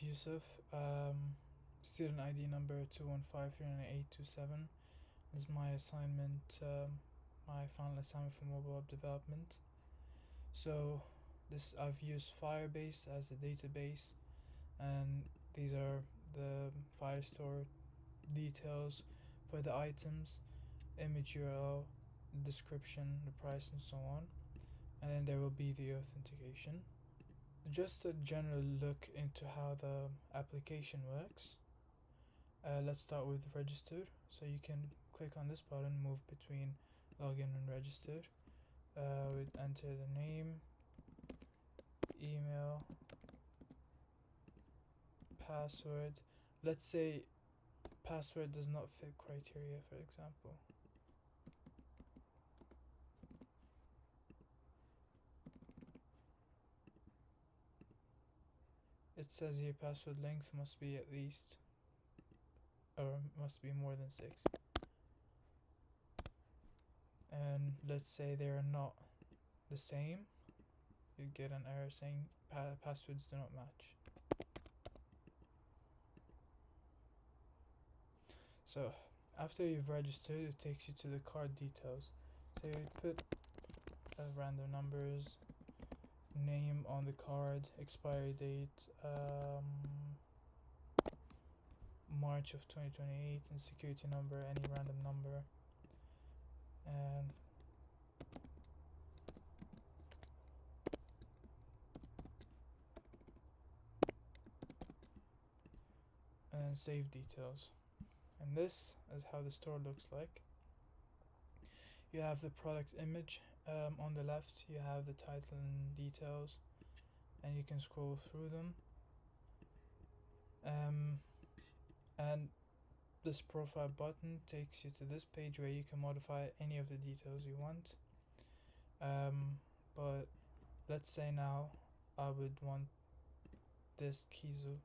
Yusuf. Student ID number 2153987. This is my assignment, my final assignment for mobile web development. So this I've used Firebase as a database, and these are the Firestore details for the items, image URL, description, the price, and so on. And then there will be the authentication. Just a general look into how the application works. Let's start with register. So you can click on this button, move between login and register. We'd enter the name, email, password. Let's say password does not fit criteria, for example. It says here password length must be at least, or must be more than 6. And let's say they are not the same, you get an error saying passwords do not match. So after you've registered, it takes you to the card details. So you put random numbers, name on the card, expiry date, March of 2028, and security number, any random number, and save details. And this is how the store looks like. You have the product image, on the left you have the title and details, and you can scroll through them, and this profile button takes you to this page where you can modify any of the details you want. But let's say now I would want this Kizu.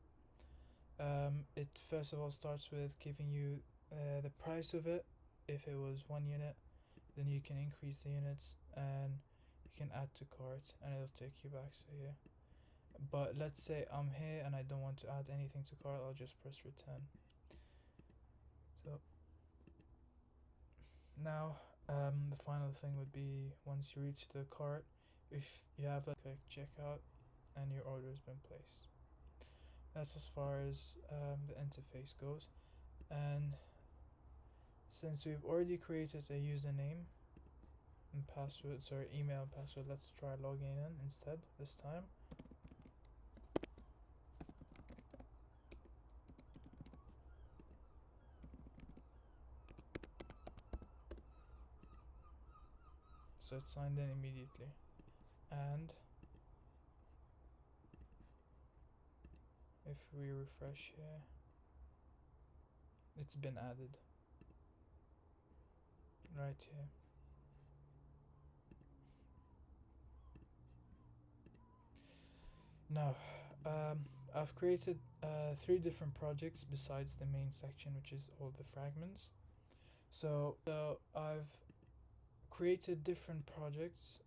It first of all starts with giving you the price of it. If it was 1 unit, then you can increase the units and you can add to cart, and it'll take you back to here. But let's say I'm here and I don't want to add anything to cart, I'll just press return. So now the final thing would be, once you reach the cart, if you have click checkout and your order has been placed. That's as far as the interface goes. And since we've already created a username and password, sorry, email and password, let's try logging in instead this time. So it's signed in immediately. And if we refresh here, it's been added right here. Now, I've created 3 different projects besides the main section, which is all the fragments. So I've created different projects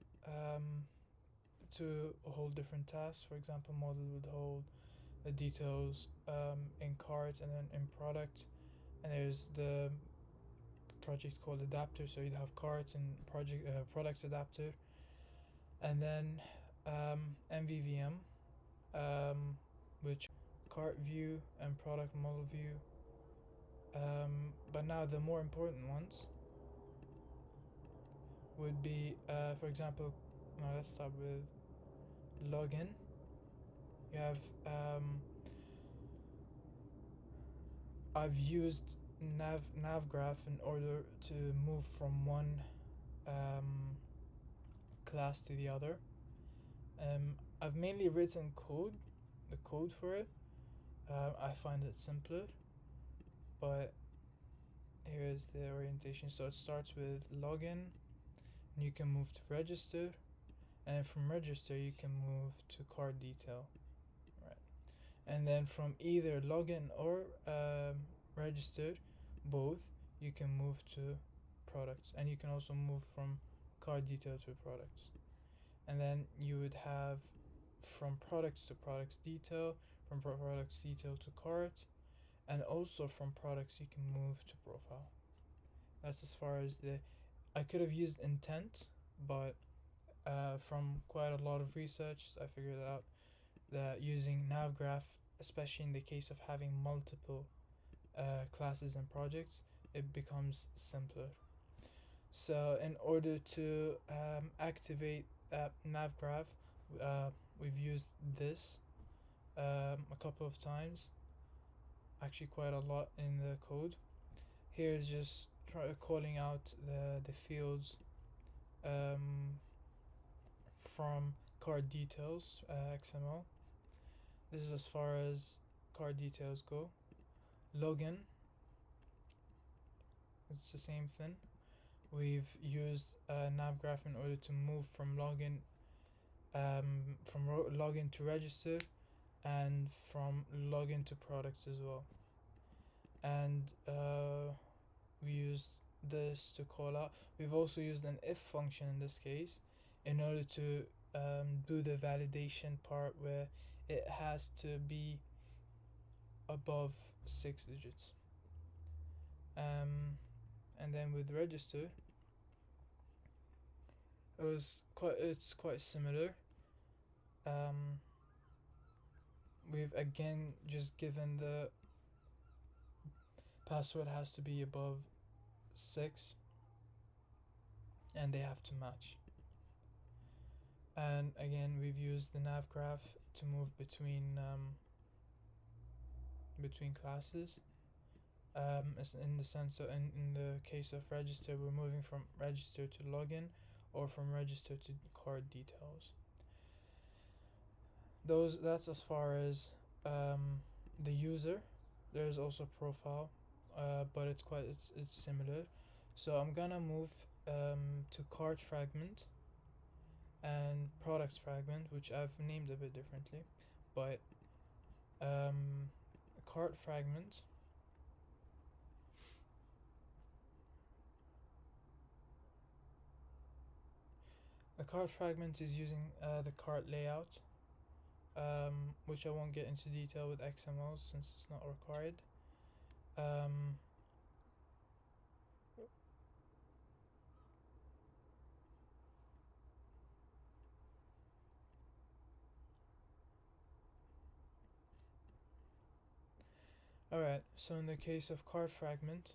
to hold different tasks. For example, model would hold the details in cart and then in product, and there's the project called adapter, so you'd have cart and products adapter, and then MVVM, which cart view and product model view. But now the more important ones would be, for example, now let's start with login. You have I've used navgraph in order to move from one class to the other. I've mainly written the code for it. I find it simpler, but here's the orientation. So it starts with login, and you can move to register, and from register you can move to card detail, right? And then from either login or register, both, you can move to products, and you can also move from card detail to products. And then you would have from products to products detail, from products detail to cart, and also from products you can move to profile. That's as far as I could have used intent, but from quite a lot of research, I figured out that using navgraph, especially in the case of having multiple classes and projects, it becomes simpler. So in order to activate navgraph, we've used this a couple of times, actually quite a lot in the code. Here's just calling out the fields um, from card details XML. This is as far as card details go. Login, it's the same thing. We've used navgraph in order to move from login to register, and from login to products as well. And we used this to call out. We've also used an if function in this case in order to do the validation part where it has to be above 6 digits. And then with register, it's quite similar. We've again just given the password has to be above 6, and they have to match. And again, we've used the navgraph to move between classes. In the sense of in the case of register, we're moving from register to login, or from register to card details. That's as far as the user. There's also profile, but it's similar. So I'm gonna move to cart fragment and products fragment, which I've named a bit differently, but cart fragment. A cart fragment is using the cart layout, which I won't get into detail with XML since it's not required. Alright, so in the case of cart fragment,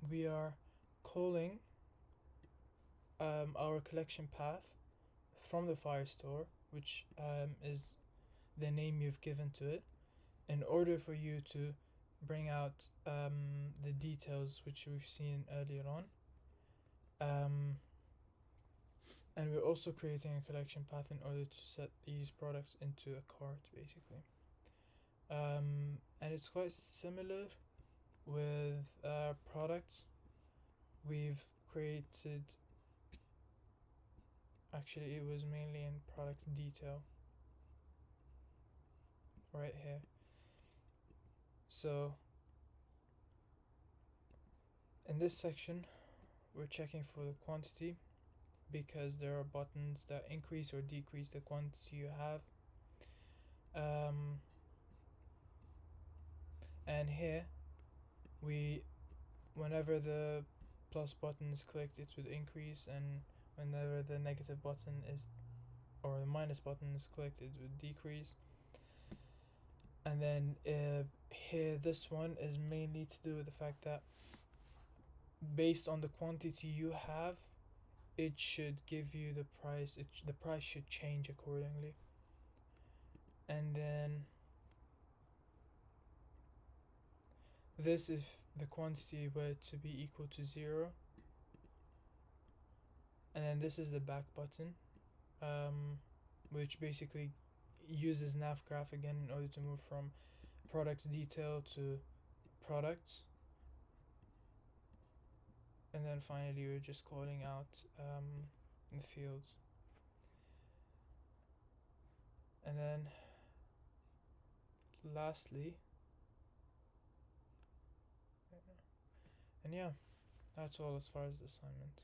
we are calling our collection path from the Firestore, which is the name you've given to it, in order for you to bring out the details which we've seen earlier on. And we're also creating a collection path in order to set these products into a cart, basically. And it's quite similar with products. We've created, actually it was mainly in product detail right here. So in this section, we're checking for the quantity, because there are buttons that increase or decrease the quantity you have. And here, whenever the plus button is clicked, it would increase, and whenever the negative button is, or the minus button is clicked, it would decrease. And then here, this one is mainly to do with the fact that based on the quantity you have, it should give you the price. The price should change accordingly. And then this, if the quantity were to be equal to 0. And then this is the back button, which basically uses navgraph again in order to move from products detail to products. And then finally, we're just calling out the fields. And then lastly, and yeah, that's all as far as the assignment.